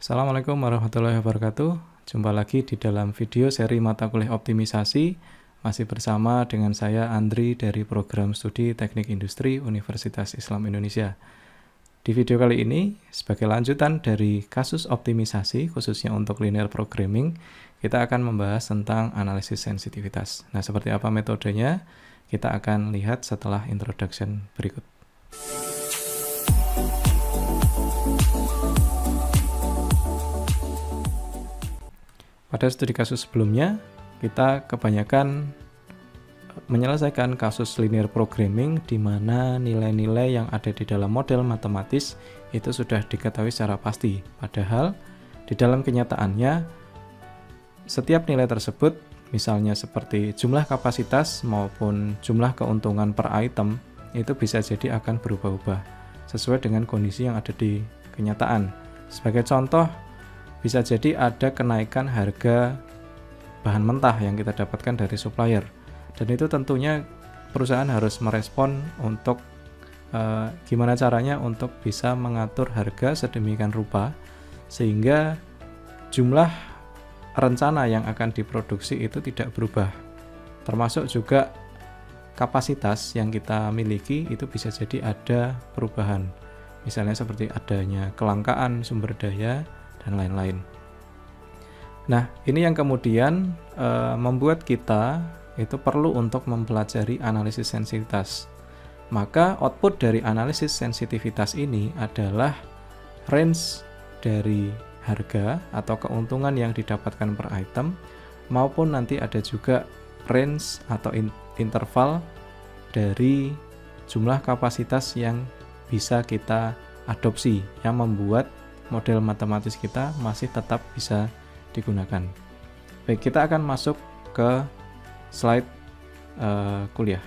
Assalamualaikum warahmatullahi wabarakatuh. Jumpa lagi di dalam video seri mata kuliah optimisasi. Masih bersama dengan saya Andri dari Program Studi Teknik Industri Universitas Islam Indonesia. Di video kali ini, sebagai lanjutan dari kasus optimisasi, khususnya untuk linear programming, kita akan membahas tentang analisis sensitivitas. Nah, seperti apa metodenya? Kita akan lihat setelah introduction berikut. Pada studi kasus sebelumnya, kita kebanyakan menyelesaikan kasus linear programming di mana nilai-nilai yang ada di dalam model matematis itu sudah diketahui secara pasti. Padahal di dalam kenyataannya, setiap nilai tersebut, misalnya seperti jumlah kapasitas maupun jumlah keuntungan per item, itu bisa jadi akan berubah-ubah sesuai dengan kondisi yang ada di kenyataan. Sebagai contoh, bisa jadi ada kenaikan harga bahan mentah yang kita dapatkan dari supplier, dan itu tentunya perusahaan harus merespon untuk gimana caranya untuk bisa mengatur harga sedemikian rupa sehingga jumlah rencana yang akan diproduksi itu tidak berubah, termasuk juga kapasitas yang kita miliki itu bisa jadi ada perubahan, misalnya seperti adanya kelangkaan sumber daya dan lain-lain. Nah, ini yang kemudian membuat kita itu perlu untuk mempelajari analisis sensitivitas. Maka output dari analisis sensitivitas ini adalah range dari harga atau keuntungan yang didapatkan per item, maupun nanti ada juga range atau interval dari jumlah kapasitas yang bisa kita adopsi, yang membuat model matematis kita masih tetap bisa digunakan. Baik, kita akan masuk ke slide kuliah.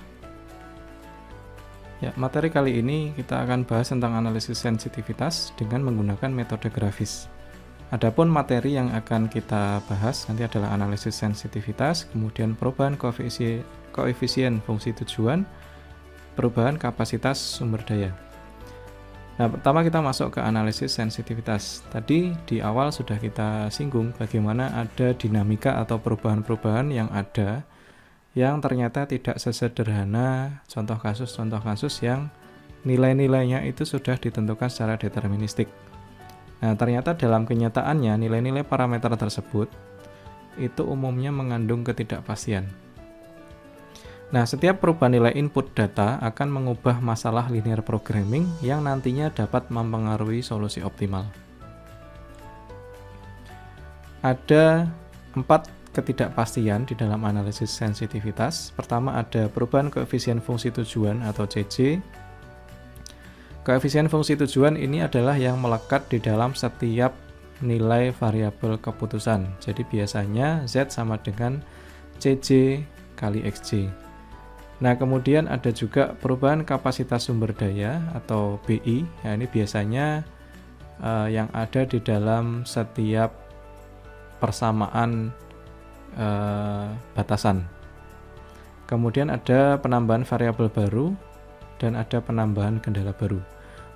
Ya, materi kali ini kita akan bahas tentang analisis sensitivitas dengan menggunakan metode grafis. Adapun materi yang akan kita bahas nanti adalah analisis sensitivitas, kemudian perubahan koefisien fungsi tujuan, perubahan kapasitas sumber daya. Nah, pertama kita masuk ke analisis sensitivitas. Tadi di awal sudah kita singgung bagaimana ada dinamika atau perubahan-perubahan yang ada yang ternyata tidak sesederhana contoh kasus yang nilai-nilainya itu sudah ditentukan secara deterministik. Nah, ternyata dalam kenyataannya nilai-nilai parameter tersebut itu umumnya mengandung ketidakpastian. Nah, setiap perubahan nilai input data akan mengubah masalah linear programming yang nantinya dapat mempengaruhi solusi optimal. Ada 4 ketidakpastian di dalam analisis sensitivitas. Pertama, ada perubahan koefisien fungsi tujuan atau CC. Koefisien fungsi tujuan ini adalah yang melekat di dalam setiap nilai variabel keputusan. Jadi biasanya Z sama dengan CC kali XJ. Nah, kemudian ada juga perubahan kapasitas sumber daya atau BI. Nah, ini biasanya yang ada di dalam setiap persamaan batasan. Kemudian ada penambahan variabel baru dan ada penambahan kendala baru.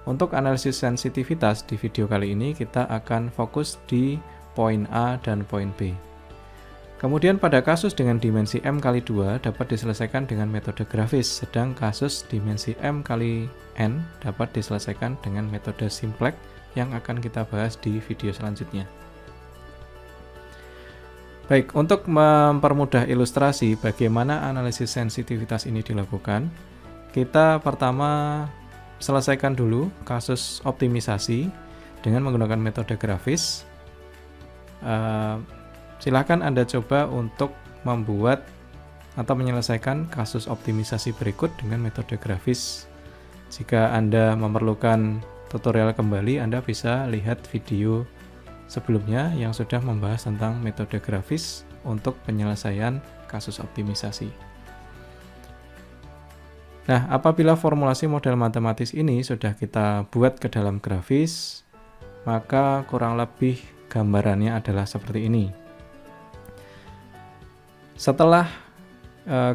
Untuk analisis sensitivitas di video kali ini kita akan fokus di poin A dan poin B. Kemudian pada kasus dengan dimensi M kali 2 dapat diselesaikan dengan metode grafis, sedang kasus dimensi M kali N dapat diselesaikan dengan metode simplex yang akan kita bahas di video selanjutnya. Baik, untuk mempermudah ilustrasi bagaimana analisis sensitivitas ini dilakukan, kita pertama selesaikan dulu kasus optimisasi dengan menggunakan metode grafis. Silakan Anda coba untuk membuat atau menyelesaikan kasus optimisasi berikut dengan metode grafis. Jika Anda memerlukan tutorial kembali, Anda bisa lihat video sebelumnya yang sudah membahas tentang metode grafis untuk penyelesaian kasus optimisasi. Nah, apabila formulasi model matematis ini sudah kita buat ke dalam grafis, maka kurang lebih gambarannya adalah seperti ini. Setelah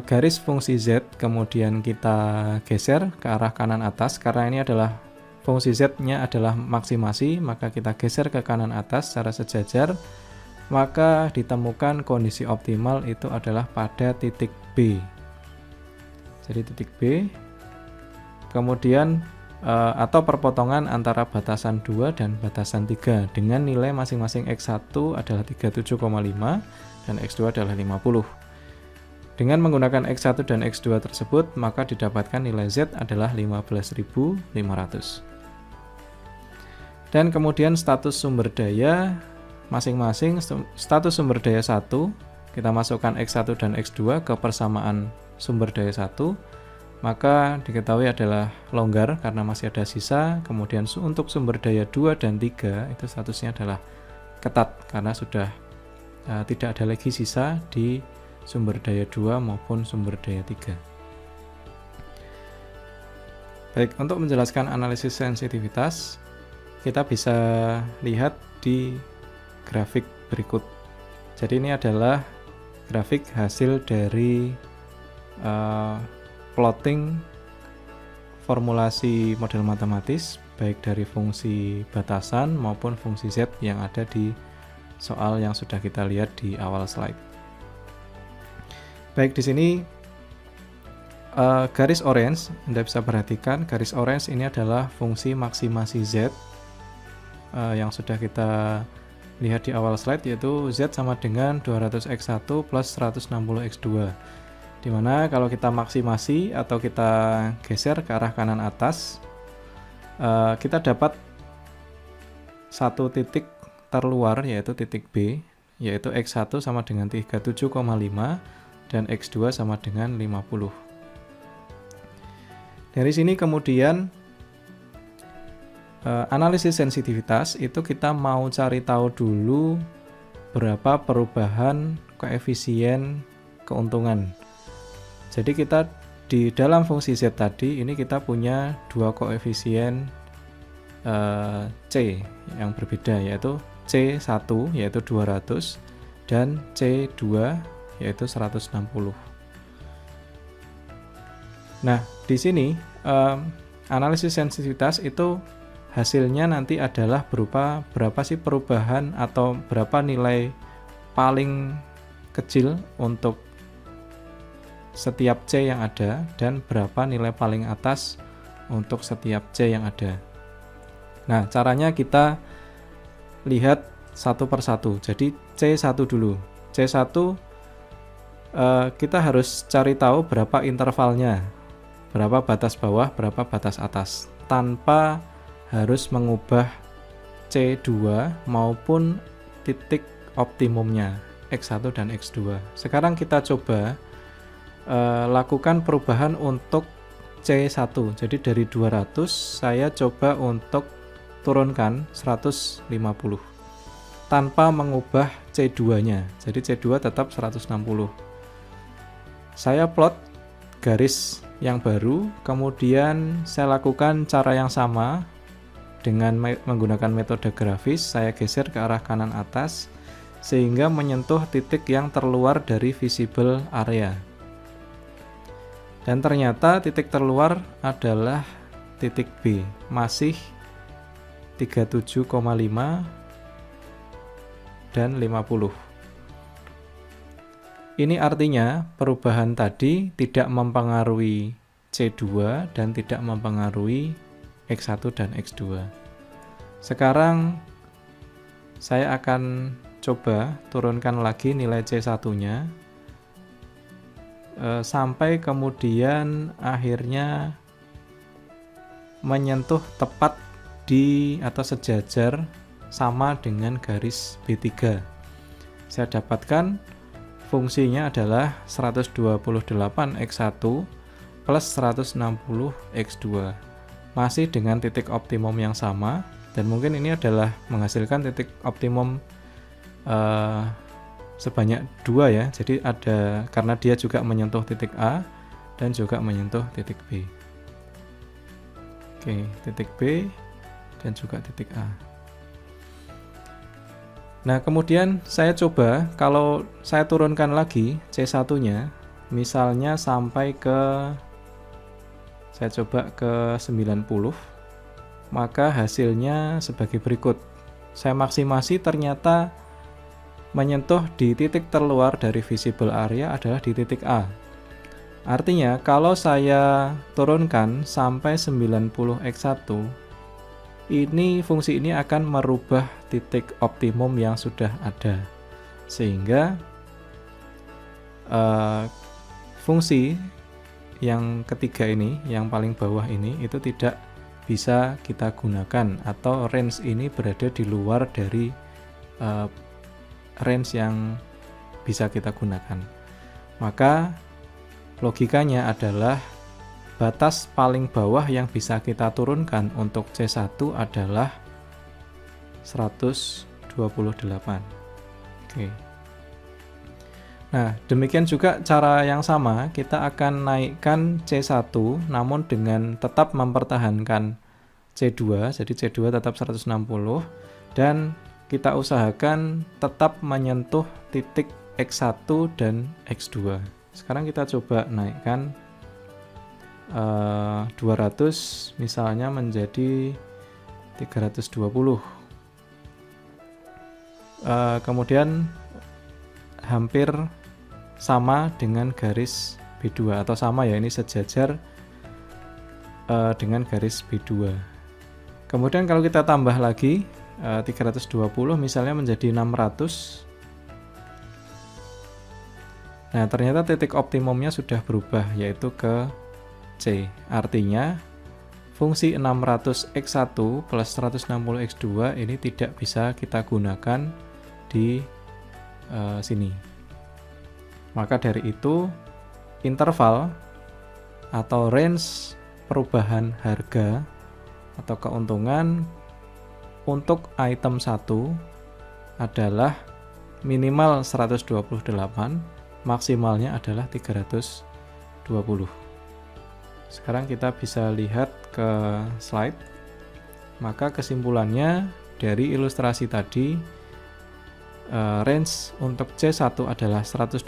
garis fungsi Z kemudian kita geser ke arah kanan atas, karena ini adalah fungsi Z-nya adalah maksimasi, maka kita geser ke kanan atas secara sejajar, maka ditemukan kondisi optimal itu adalah pada titik B. Jadi titik B, kemudian atau perpotongan antara batasan 2 dan batasan 3 dengan nilai masing-masing X1 adalah 37,5 dan X2 adalah 50. Dengan menggunakan X1 dan X2 tersebut, maka didapatkan nilai Z adalah 15.500. Dan kemudian status sumber daya masing-masing, status sumber daya 1, kita masukkan X1 dan X2 ke persamaan sumber daya 1, maka diketahui adalah longgar karena masih ada sisa. Kemudian untuk sumber daya 2 dan 3 itu statusnya adalah ketat karena sudah tidak ada lagi sisa di sumber daya 2 maupun sumber daya 3. Baik, untuk menjelaskan analisis sensitivitas, kita bisa lihat di grafik berikut. Jadi ini adalah grafik hasil dari plotting formulasi model matematis baik dari fungsi batasan maupun fungsi Z yang ada di soal yang sudah kita lihat di awal slide. Baik, di sini garis orange, Anda bisa perhatikan garis orange ini adalah fungsi maksimasi Z yang sudah kita lihat di awal slide, yaitu Z sama dengan 200x1 plus 160x2. Dimana kalau kita maksimasi atau kita geser ke arah kanan atas, kita dapat satu titik terluar yaitu titik B, yaitu X1 sama dengan 37,5 dan X2 sama dengan 50. Dari sini kemudian analisis sensitivitas itu kita mau cari tahu dulu berapa perubahan koefisien keuntungan. Jadi kita di dalam fungsi Z tadi ini kita punya dua koefisien C yang berbeda, yaitu C1 yaitu 200 dan C2 yaitu 160. Nah, di sini analisis sensitivitas itu hasilnya nanti adalah berupa berapa sih perubahan atau berapa nilai paling kecil untuk setiap C yang ada dan berapa nilai paling atas untuk setiap C yang ada. Nah, caranya kita lihat satu persatu. Jadi C1 dulu. C1 kita harus cari tahu berapa intervalnya, berapa batas bawah, berapa batas atas, tanpa harus mengubah C2 maupun titik optimumnya X1 dan X2. Sekarang kita coba lakukan perubahan untuk C1. Jadi dari 200 saya coba untuk turunkan 150 tanpa mengubah C2-nya. Jadi C2 tetap 160. Saya plot garis yang baru, kemudian saya lakukan cara yang sama dengan menggunakan metode grafis. Saya geser ke arah kanan atas sehingga menyentuh titik yang terluar dari visible area. Dan ternyata titik terluar adalah titik B, masih 37,5 dan 50. Ini artinya perubahan tadi tidak mempengaruhi C2 dan tidak mempengaruhi X1 dan X2. Sekarang saya akan coba turunkan lagi nilai C1-nya sampai kemudian akhirnya menyentuh tepat di atau sejajar sama dengan garis B3. Saya dapatkan fungsinya adalah 128x1 plus 160x2. Masih dengan titik optimum yang sama, dan mungkin ini adalah menghasilkan titik optimum sebanyak 2 ya. Jadi ada, karena dia juga menyentuh titik A dan juga menyentuh titik B. Oke, titik B dan juga titik A. Nah, kemudian saya coba kalau saya turunkan lagi C1-nya, misalnya sampai ke, saya coba ke 90. maka hasilnya sebagai berikut. Saya maksimasi, ternyata menyentuh di titik terluar dari visible area adalah di titik A. Artinya kalau saya turunkan sampai 90x1, ini fungsi ini akan merubah titik optimum yang sudah ada, sehingga fungsi yang ketiga ini, yang paling bawah ini, itu tidak bisa kita gunakan, atau range ini berada di luar dari range yang bisa kita gunakan. Maka logikanya adalah batas paling bawah yang bisa kita turunkan untuk C1 adalah 128. Oke. Nah, demikian juga cara yang sama, kita akan naikkan C1 namun dengan tetap mempertahankan C2, jadi C2 tetap 160, dan kita usahakan tetap menyentuh titik X1 dan X2. Sekarang kita coba naikkan 200 misalnya menjadi 320. Kemudian hampir sama dengan garis B2, atau sama ya, ini sejajar dengan garis B2. Kemudian kalau kita tambah lagi 320 misalnya menjadi 600. Nah, ternyata titik optimumnya sudah berubah, yaitu ke C. Artinya fungsi 600x1 plus 160x2 ini tidak bisa kita gunakan di sini. Maka dari itu interval atau range perubahan harga atau keuntungan untuk item 1 adalah minimal 128, maksimalnya adalah 320. Sekarang kita bisa lihat ke slide. Maka kesimpulannya dari ilustrasi tadi, range untuk C1 adalah 128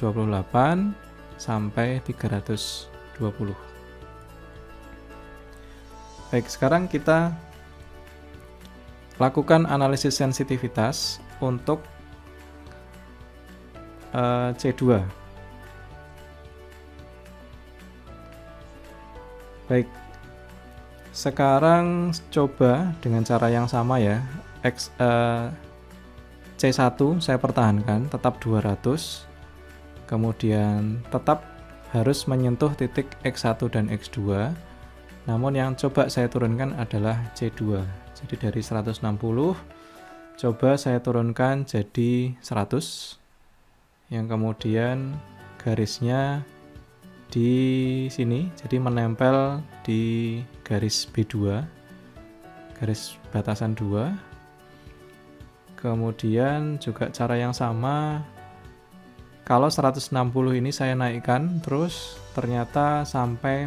sampai 320. Baik, sekarang kita lakukan analisis sensitivitas untuk C2. Baik, sekarang coba dengan cara yang sama ya. C1 saya pertahankan tetap 200, kemudian tetap harus menyentuh titik X1 dan X2, namun yang coba saya turunkan adalah C2. Jadi dari 160 coba saya turunkan jadi 100, yang kemudian garisnya di sini, jadi menempel di garis B2, garis batasan 2. Kemudian juga cara yang sama, kalau 160 ini saya naikkan terus, ternyata sampai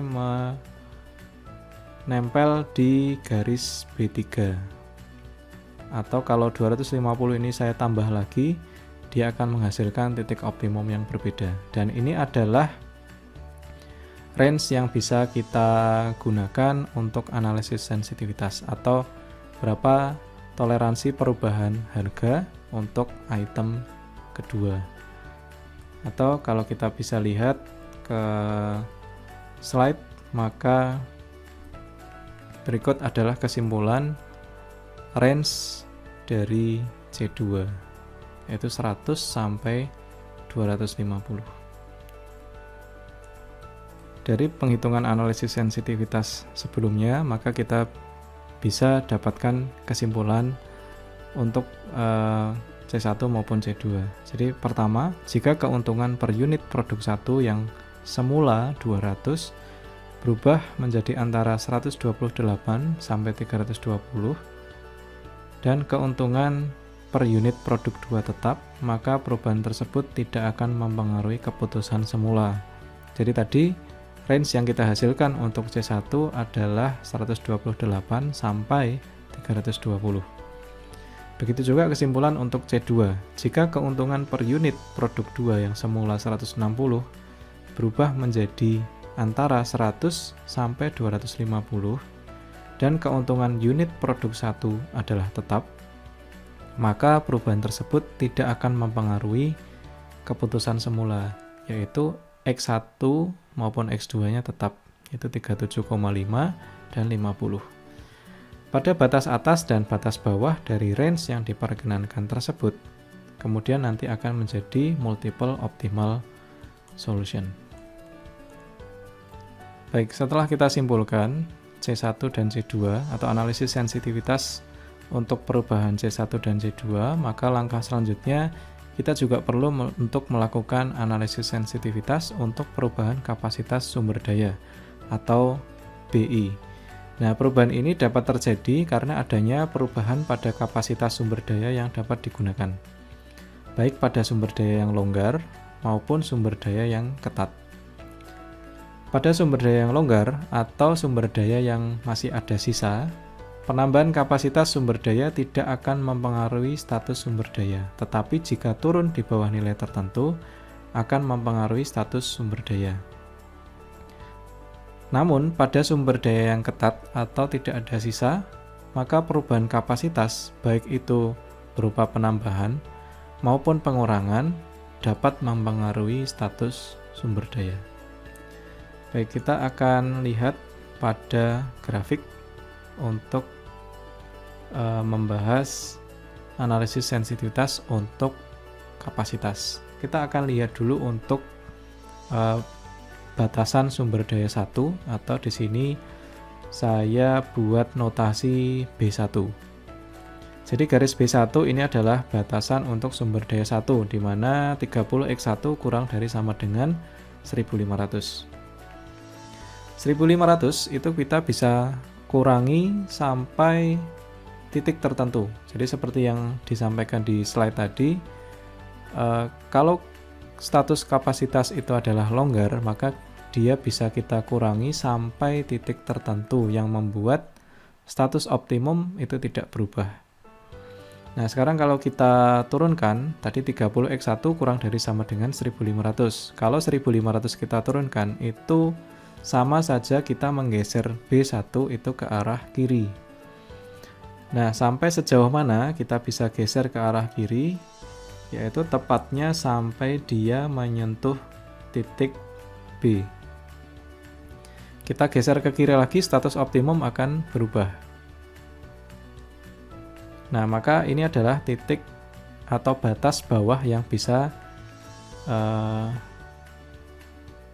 menempel di garis B3. Atau kalau 250 ini saya tambah lagi, dia akan menghasilkan titik optimum yang berbeda. Dan ini adalah range yang bisa kita gunakan untuk analisis sensitivitas, atau berapa toleransi perubahan harga untuk item kedua. Atau kalau kita bisa lihat ke slide, maka berikut adalah kesimpulan range dari C2, yaitu 100 sampai 250. Dari penghitungan analisis sensitivitas sebelumnya, maka kita bisa dapatkan kesimpulan untuk C1 maupun C2. Jadi pertama, jika keuntungan per unit produk 1 yang semula 200 berubah menjadi antara 128 sampai 320, dan keuntungan per unit produk 2 tetap, maka perubahan tersebut tidak akan mempengaruhi keputusan semula. Jadi tadi range yang kita hasilkan untuk C1 adalah 128 sampai 320. Begitu juga kesimpulan untuk C2. Jika keuntungan per unit produk 2 yang semula 160 berubah menjadi antara 100 sampai 250, dan keuntungan unit produk 1 adalah tetap, maka perubahan tersebut tidak akan mempengaruhi keputusan semula, yaitu X1 maupun X2-nya tetap, yaitu 37,5 dan 50. Pada batas atas dan batas bawah dari range yang diperkenankan tersebut, kemudian nanti akan menjadi multiple optimal solution. Baik, setelah kita simpulkan C1 dan C2 atau analisis sensitivitas untuk perubahan C1 dan C2, maka langkah selanjutnya kita juga perlu untuk melakukan analisis sensitivitas untuk perubahan kapasitas sumber daya atau BI. Nah, perubahan ini dapat terjadi karena adanya perubahan pada kapasitas sumber daya yang dapat digunakan, baik pada sumber daya yang longgar maupun sumber daya yang ketat. Pada sumber daya yang longgar atau sumber daya yang masih ada sisa, penambahan kapasitas sumber daya tidak akan mempengaruhi status sumber daya, tetapi jika turun di bawah nilai tertentu, akan mempengaruhi status sumber daya. Namun, pada sumber daya yang ketat atau tidak ada sisa, maka perubahan kapasitas, baik itu berupa penambahan maupun pengurangan, dapat mempengaruhi status sumber daya. Baik, kita akan lihat pada grafik untuk membahas analisis sensitivitas untuk kapasitas. Kita akan lihat dulu untuk batasan sumber daya 1, atau di sini saya buat notasi B1. Jadi garis B1 ini adalah batasan untuk sumber daya 1, di mana 30x1 kurang dari sama dengan 1500. 1500 itu kita bisa kurangi sampai titik tertentu. Jadi seperti yang disampaikan di slide tadi, kalau status kapasitas itu adalah longgar, maka dia bisa kita kurangi sampai titik tertentu yang membuat status optimum itu tidak berubah. Nah, sekarang kalau kita turunkan, tadi 30x1 kurang dari sama dengan 1500. Kalau 1500 kita turunkan, itu sama saja kita menggeser B1 itu ke arah kiri. Nah, sampai sejauh mana kita bisa geser ke arah kiri? Yaitu tepatnya sampai dia menyentuh titik B. Kita geser ke kiri lagi, status optimum akan berubah. Nah, maka ini adalah titik atau batas bawah yang bisa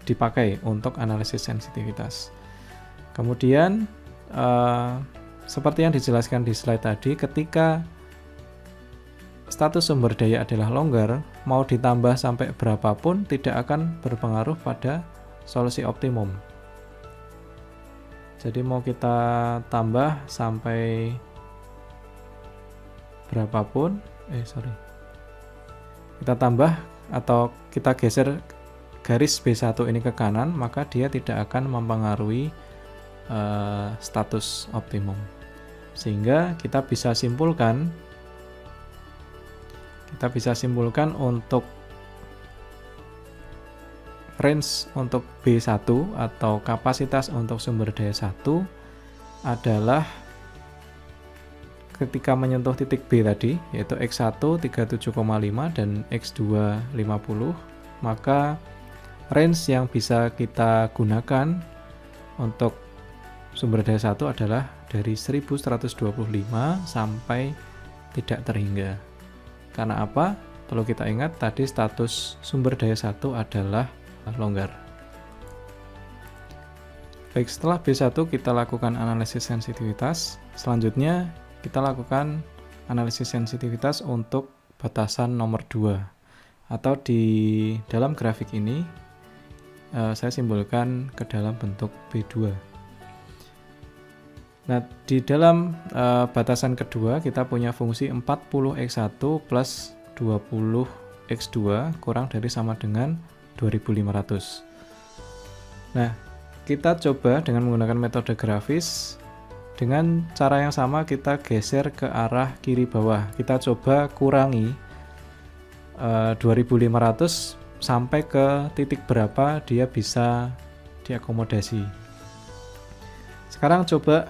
dipakai untuk analisis sensitivitas. Kemudian, seperti yang dijelaskan di slide tadi, ketika status sumber daya adalah longgar, mau ditambah sampai berapapun tidak akan berpengaruh pada solusi optimum. Jadi mau kita tambah sampai berapapun, kita tambah atau kita geser garis B1 ini ke kanan, maka dia tidak akan mempengaruhi status optimum. Sehingga kita bisa simpulkan untuk range untuk B1 atau kapasitas untuk sumber daya 1 adalah ketika menyentuh titik B tadi, yaitu X1 37,5 dan X2 50, maka range yang bisa kita gunakan untuk sumber daya 1 adalah dari 1125 sampai tidak terhingga. Karena apa? Perlu kita ingat tadi status sumber daya 1 adalah longgar. Baik, setelah B1 kita lakukan analisis sensitivitas. Selanjutnya kita lakukan analisis sensitivitas untuk batasan nomor 2, atau di dalam grafik ini saya simbolkan ke dalam bentuk B2. Nah, di dalam batasan kedua kita punya fungsi 40x1 plus 20x2 kurang dari sama dengan 2500. Nah, kita coba dengan menggunakan metode grafis. Dengan cara yang sama kita geser ke arah kiri bawah. Kita coba kurangi 2500 sampai ke titik berapa dia bisa diakomodasi. Sekarang coba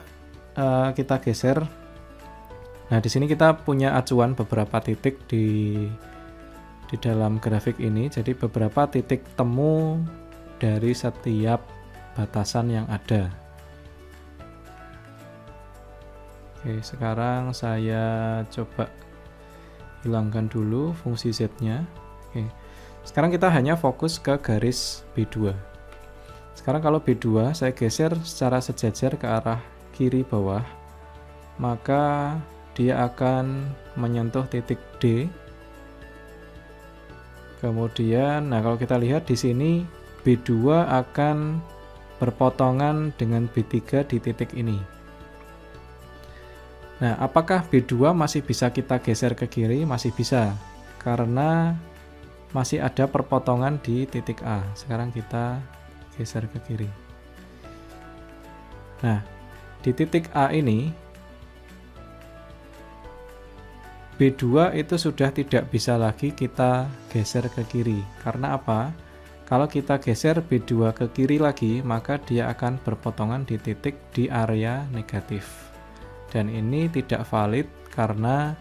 kita geser. Nah, di sini kita punya acuan beberapa titik di dalam grafik ini. Jadi beberapa titik temu dari setiap batasan yang ada. Oke, sekarang saya coba hilangkan dulu fungsi Z-nya. Oke. Sekarang kita hanya fokus ke garis B2. Sekarang kalau B2 saya geser secara sejajar ke arah kiri bawah, maka dia akan menyentuh titik D. Kemudian, nah kalau kita lihat di sini B2 akan berpotongan dengan B3 di titik ini. Nah, apakah B2 masih bisa kita geser ke kiri? Masih bisa, karena masih ada perpotongan di titik A. Sekarang kita geser ke kiri. Nah, di titik A ini B2 itu sudah tidak bisa lagi kita geser ke kiri. Karena apa? Kalau kita geser B2 ke kiri lagi, maka dia akan berpotongan di titik di area negatif. Dan ini tidak valid karena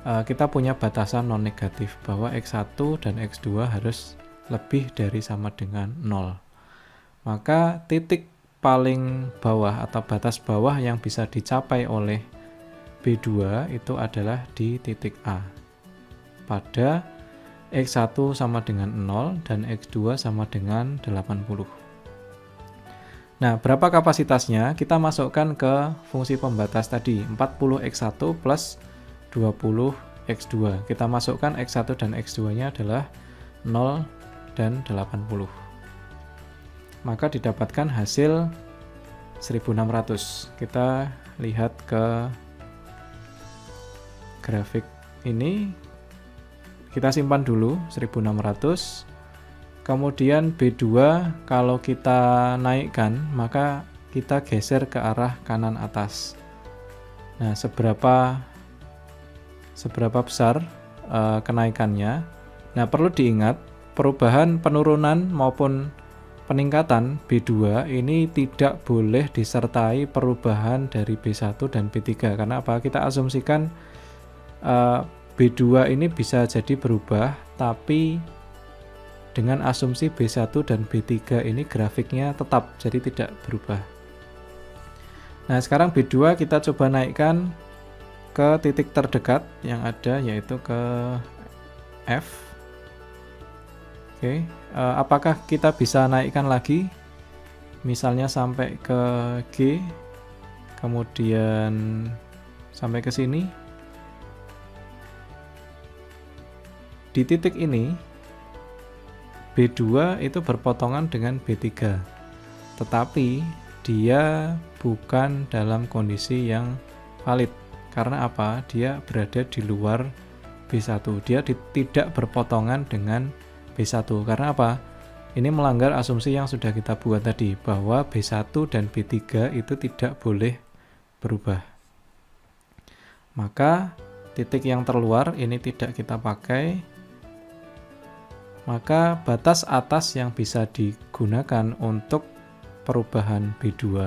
kita punya batasan non negatif bahwa X1 dan X2 harus lebih dari sama dengan 0. Maka titik paling bawah atau batas bawah yang bisa dicapai oleh B2 itu adalah di titik A pada X1 sama dengan 0 dan X2 sama dengan 80. Nah, berapa kapasitasnya? Kita masukkan ke fungsi pembatas tadi, 40X1 plus 20X2. Kita masukkan X1 dan X2-nya adalah 0 dan 80. Maka didapatkan hasil 1600. Kita lihat ke grafik ini, kita simpan dulu 1600. Kemudian B2 kalau kita naikkan, maka kita geser ke arah kanan atas. Nah, seberapa besar kenaikannya? Nah, perlu diingat perubahan penurunan maupun peningkatan B2 ini tidak boleh disertai perubahan dari B1 dan B3. Karena apa? Kita asumsikan B2 ini bisa jadi berubah, tapi dengan asumsi B1 dan B3 ini grafiknya tetap, jadi tidak berubah. Nah, sekarang B2 kita coba naikkan ke titik terdekat yang ada, yaitu ke F. Oke, apakah kita bisa naikkan lagi? Misalnya sampai ke G, kemudian sampai ke sini. Di titik ini B2 itu berpotongan dengan B3, tetapi dia bukan dalam kondisi yang valid. Karena apa? Dia berada di luar B1. Dia tidak berpotongan dengan B1. Karena apa? Ini melanggar asumsi yang sudah kita buat tadi, bahwa B1 dan B3 itu tidak boleh berubah. Maka titik yang terluar ini tidak kita pakai. Maka batas atas yang bisa digunakan untuk perubahan B2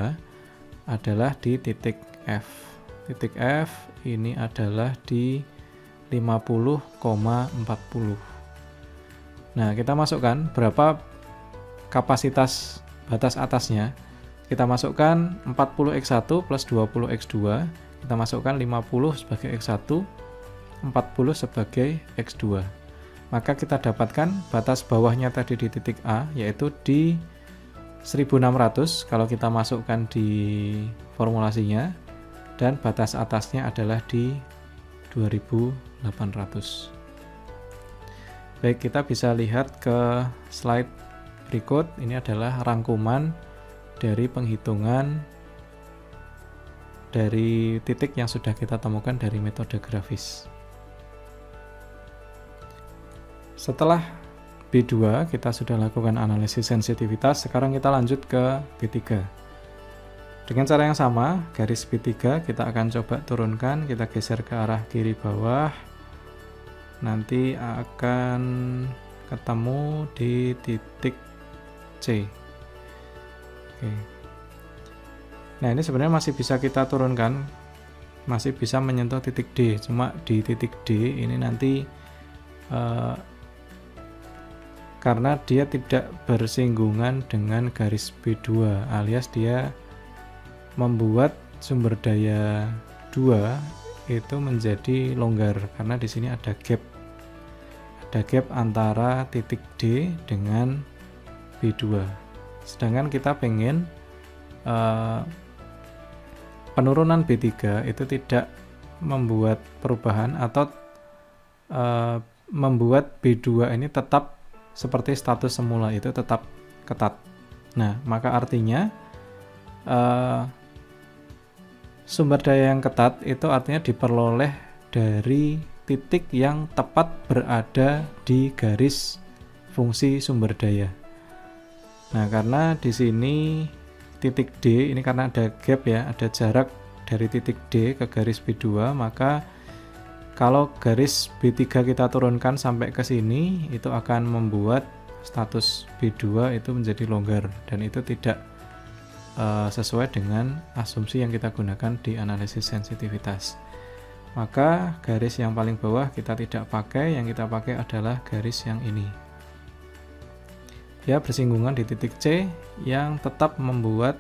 adalah di titik F. Titik F ini adalah di 50,40. Nah, kita masukkan berapa kapasitas batas atasnya. Kita masukkan 40X1 plus 20X2. Kita masukkan 50 sebagai X1, 40 sebagai X2. Maka kita dapatkan batas bawahnya tadi di titik A, yaitu di 1600 kalau kita masukkan di formulasinya, dan batas atasnya adalah di 2800. Baik, kita bisa lihat ke slide berikut. Ini adalah rangkuman dari penghitungan dari titik yang sudah kita temukan dari metode grafis. Setelah B2 kita sudah lakukan analisis sensitivitas, sekarang kita lanjut ke B3. Dengan cara yang sama, garis B3 kita akan coba turunkan, kita geser ke arah kiri bawah. Nanti akan ketemu di titik C. Oke. Nah, ini sebenarnya masih bisa kita turunkan, masih bisa menyentuh titik D, cuma di titik D ini nanti karena dia tidak bersinggungan dengan garis B2, alias dia membuat sumber daya 2 itu menjadi longgar karena di sini ada gap antara titik D dengan B2. Sedangkan kita pengen penurunan B3 itu tidak membuat perubahan atau membuat B2 ini tetap seperti status semula, itu tetap ketat. Nah, maka artinya sumber daya yang ketat itu artinya diperoleh dari titik yang tepat berada di garis fungsi sumber daya. Nah, karena di sini titik D ini karena ada gap ya, ada jarak dari titik D ke garis B2, maka kalau garis B3 kita turunkan sampai ke sini, itu akan membuat status B2 itu menjadi longgar, dan itu tidak sesuai dengan asumsi yang kita gunakan di analisis sensitivitas. Maka garis yang paling bawah kita tidak pakai, yang kita pakai adalah garis yang ini. Dia bersinggungan di titik C yang tetap membuat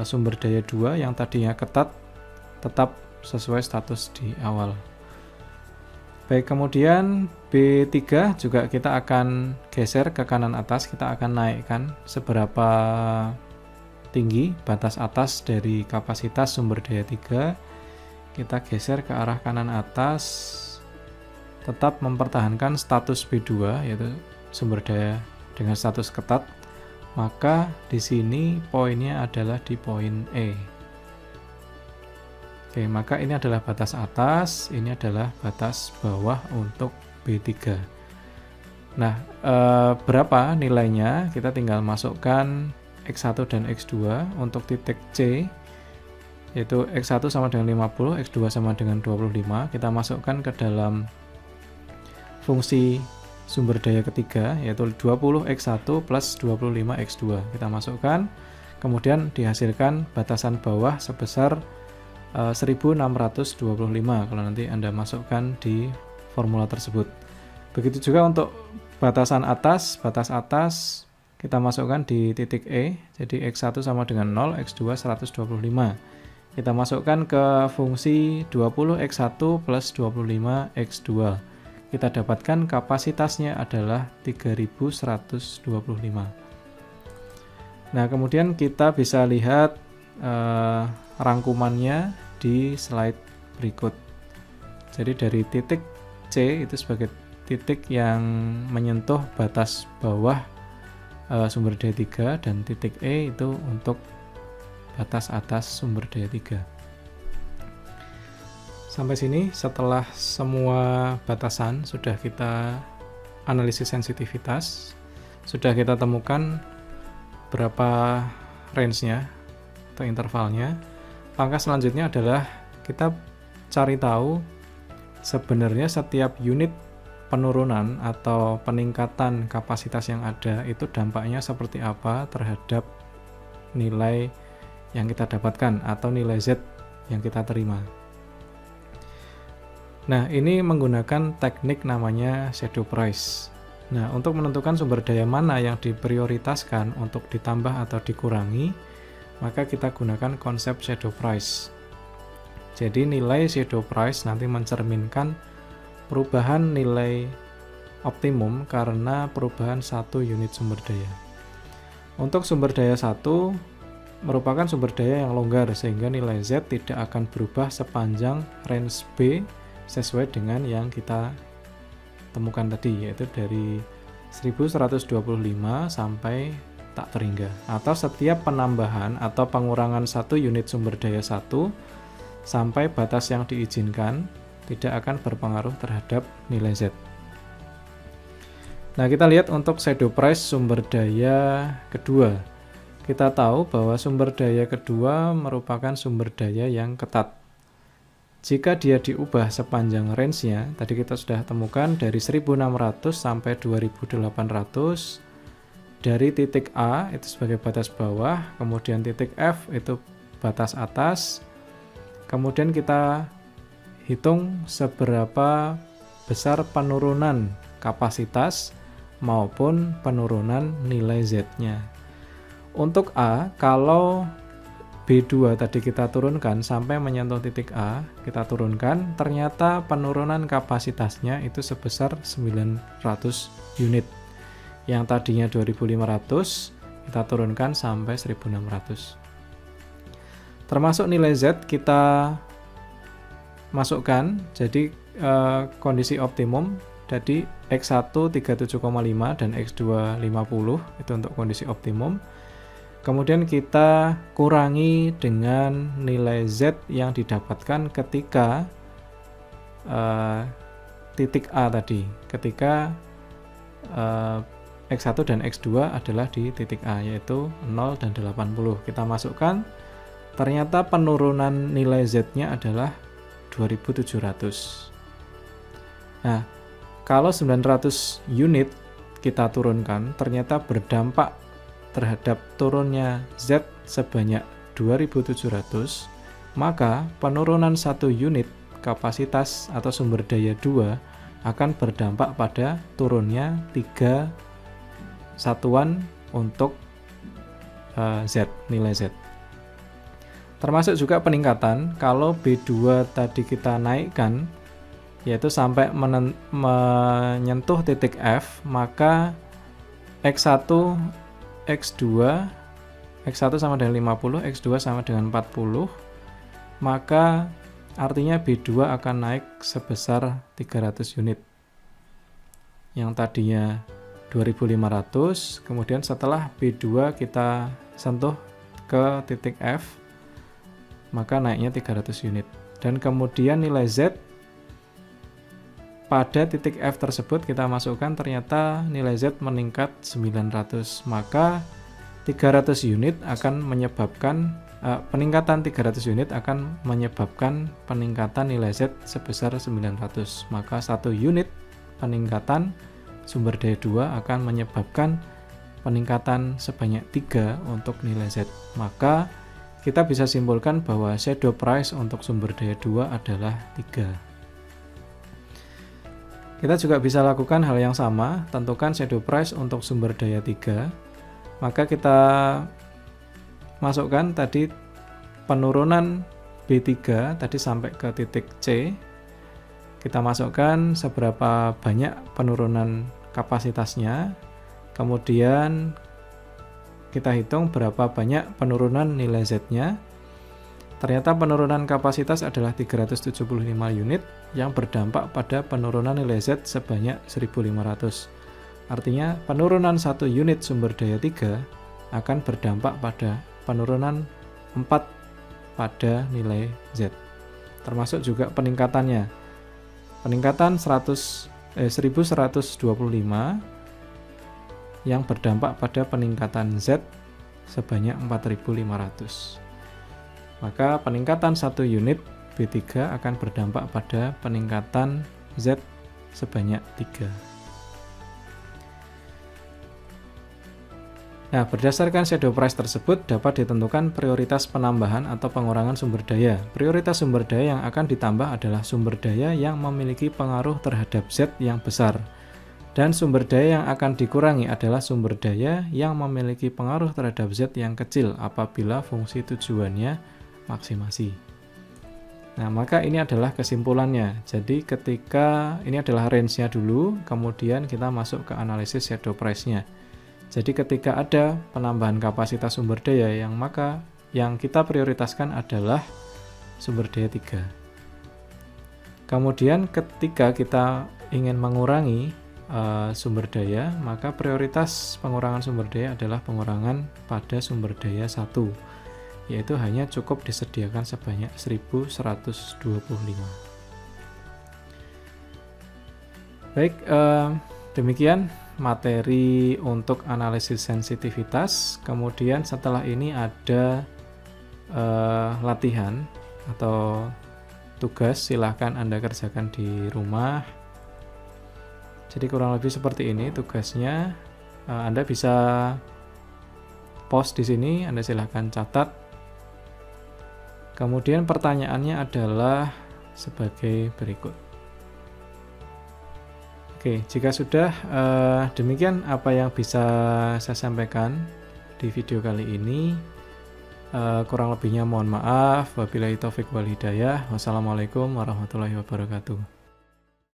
sumber daya 2 yang tadinya ketat tetap sesuai status di awal. Baik, kemudian B3 juga kita akan geser ke kanan atas, kita akan naikkan seberapa tinggi batas atas dari kapasitas sumber daya 3, kita geser ke arah kanan atas, tetap mempertahankan status B2 yaitu sumber daya dengan status ketat, maka di sini poinnya adalah di poin E. Oke, maka ini adalah batas atas, ini adalah batas bawah untuk B3. Nah, berapa nilainya? Kita tinggal masukkan X1 dan X2 untuk titik C, yaitu X1 sama dengan 50, X2 sama dengan 25. Kita masukkan ke dalam fungsi sumber daya ketiga, yaitu 20X1 plus 25X2. Kita masukkan, kemudian dihasilkan batasan bawah sebesar 1625 kalau nanti Anda masukkan di formula tersebut. Begitu juga untuk batasan atas, batas atas kita masukkan di titik E, jadi X1 sama dengan 0, X2 125. Kita masukkan ke fungsi 20X1 plus 25X2. Kita dapatkan kapasitasnya adalah 3125. Nah, kemudian kita bisa lihat rangkumannya di slide berikut. Jadi dari titik C itu sebagai titik yang menyentuh batas bawah sumber daya 3, dan titik E itu untuk batas atas sumber daya 3. Sampai sini setelah semua batasan sudah kita analisis sensitivitas, sudah kita temukan berapa range-nya atau intervalnya. Langkah selanjutnya adalah kita cari tahu sebenarnya setiap unit penurunan atau peningkatan kapasitas yang ada itu dampaknya seperti apa terhadap nilai yang kita dapatkan atau nilai Z yang kita terima. Nah, ini menggunakan teknik namanya shadow price. Nah, untuk menentukan sumber daya mana yang diprioritaskan untuk ditambah atau dikurangi, maka kita gunakan konsep shadow price. Jadi nilai shadow price nanti mencerminkan perubahan nilai optimum karena perubahan satu unit sumber daya. Untuk sumber daya 1 merupakan sumber daya yang longgar sehingga nilai Z tidak akan berubah sepanjang range B sesuai dengan yang kita temukan tadi, yaitu dari 1125 sampai tak terhingga, atau setiap penambahan atau pengurangan satu unit sumber daya 1 sampai batas yang diizinkan tidak akan berpengaruh terhadap nilai Z. Nah, kita lihat untuk shadow price sumber daya kedua. Kita tahu bahwa sumber daya kedua merupakan sumber daya yang ketat. Jika dia diubah sepanjang range-nya, tadi kita sudah temukan dari 1600 sampai 2800, dari titik A itu sebagai batas bawah, kemudian titik F itu batas atas, kemudian kita hitung seberapa besar penurunan kapasitas maupun penurunan nilai Z-nya. Untuk A, kalau B2 tadi kita turunkan sampai menyentuh titik A, kita turunkan, ternyata penurunan kapasitasnya itu sebesar 900 unit. Yang tadinya 2500, kita turunkan sampai 1600. Termasuk nilai Z kita masukkan, jadi kondisi optimum, jadi X1 37,5 dan X2 50 itu untuk kondisi optimum. Kemudian kita kurangi dengan nilai Z yang didapatkan ketika titik A tadi, ketika X1 dan X2 adalah di titik A, yaitu 0 dan 80. Kita masukkan, ternyata penurunan nilai Z-nya adalah 2700. Nah, kalau 900 unit kita turunkan, ternyata berdampak terhadap turunnya Z sebanyak 2700, maka penurunan 1 unit kapasitas atau sumber daya 2 akan berdampak pada turunnya 3 satuan untuk Z, nilai Z. Termasuk juga peningkatan, kalau B2 tadi kita naikkan, yaitu sampai menyentuh titik F, maka X1 sama dengan 50, X2 sama dengan 40, maka artinya B2 akan naik sebesar 300 unit. Yang tadinya 2500, kemudian setelah B2 kita sentuh ke titik F, maka naiknya 300 unit. Dan kemudian nilai Z pada titik F tersebut kita masukkan, ternyata nilai Z meningkat 900, maka 300 unit akan menyebabkan peningkatan 300 unit akan menyebabkan peningkatan nilai Z sebesar 900. Maka 1 unit peningkatan sumber daya 2 akan menyebabkan peningkatan sebanyak 3 untuk nilai Z. Maka kita bisa simpulkan bahwa shadow price untuk sumber daya 2 adalah 3. Kita juga bisa lakukan hal yang sama, tentukan shadow price untuk sumber daya 3. Maka kita masukkan tadi penurunan B3 tadi sampai ke titik C. Kita masukkan seberapa banyak penurunan kapasitasnya. Kemudian kita hitung berapa banyak penurunan nilai Z-nya. Ternyata penurunan kapasitas adalah 375 unit yang berdampak pada penurunan nilai Z sebanyak 1500. Artinya penurunan 1 unit sumber daya 3 akan berdampak pada penurunan 4 pada nilai Z. Termasuk juga peningkatannya. Peningkatan 1125 yang berdampak pada peningkatan Z sebanyak 4500. Maka peningkatan 1 unit B3 akan berdampak pada peningkatan Z sebanyak 3. Nah, berdasarkan shadow price tersebut dapat ditentukan prioritas penambahan atau pengurangan sumber daya. Prioritas sumber daya yang akan ditambah adalah sumber daya yang memiliki pengaruh terhadap Z yang besar. Dan sumber daya yang akan dikurangi adalah sumber daya yang memiliki pengaruh terhadap Z yang kecil apabila fungsi tujuannya maksimasi. Nah, maka ini adalah kesimpulannya. Jadi ketika ini adalah range-nya dulu, kemudian kita masuk ke analisis shadow price-nya. Jadi ketika ada penambahan kapasitas sumber daya maka yang kita prioritaskan adalah sumber daya 3. Kemudian ketika kita ingin mengurangi sumber daya, maka prioritas pengurangan sumber daya adalah pengurangan pada sumber daya 1. Yaitu hanya cukup disediakan sebanyak 1125. Baik, demikian materi untuk analisis sensitivitas. Kemudian setelah ini ada latihan atau tugas, silahkan Anda kerjakan di rumah. Jadi kurang lebih seperti ini tugasnya. Anda bisa post di sini, Anda silahkan catat. Kemudian pertanyaannya adalah sebagai berikut. Oke, jika sudah demikian apa yang bisa saya sampaikan di video kali ini. Kurang lebihnya mohon maaf. Wabillahi taufik wal hidayah. Wassalamualaikum warahmatullahi wabarakatuh.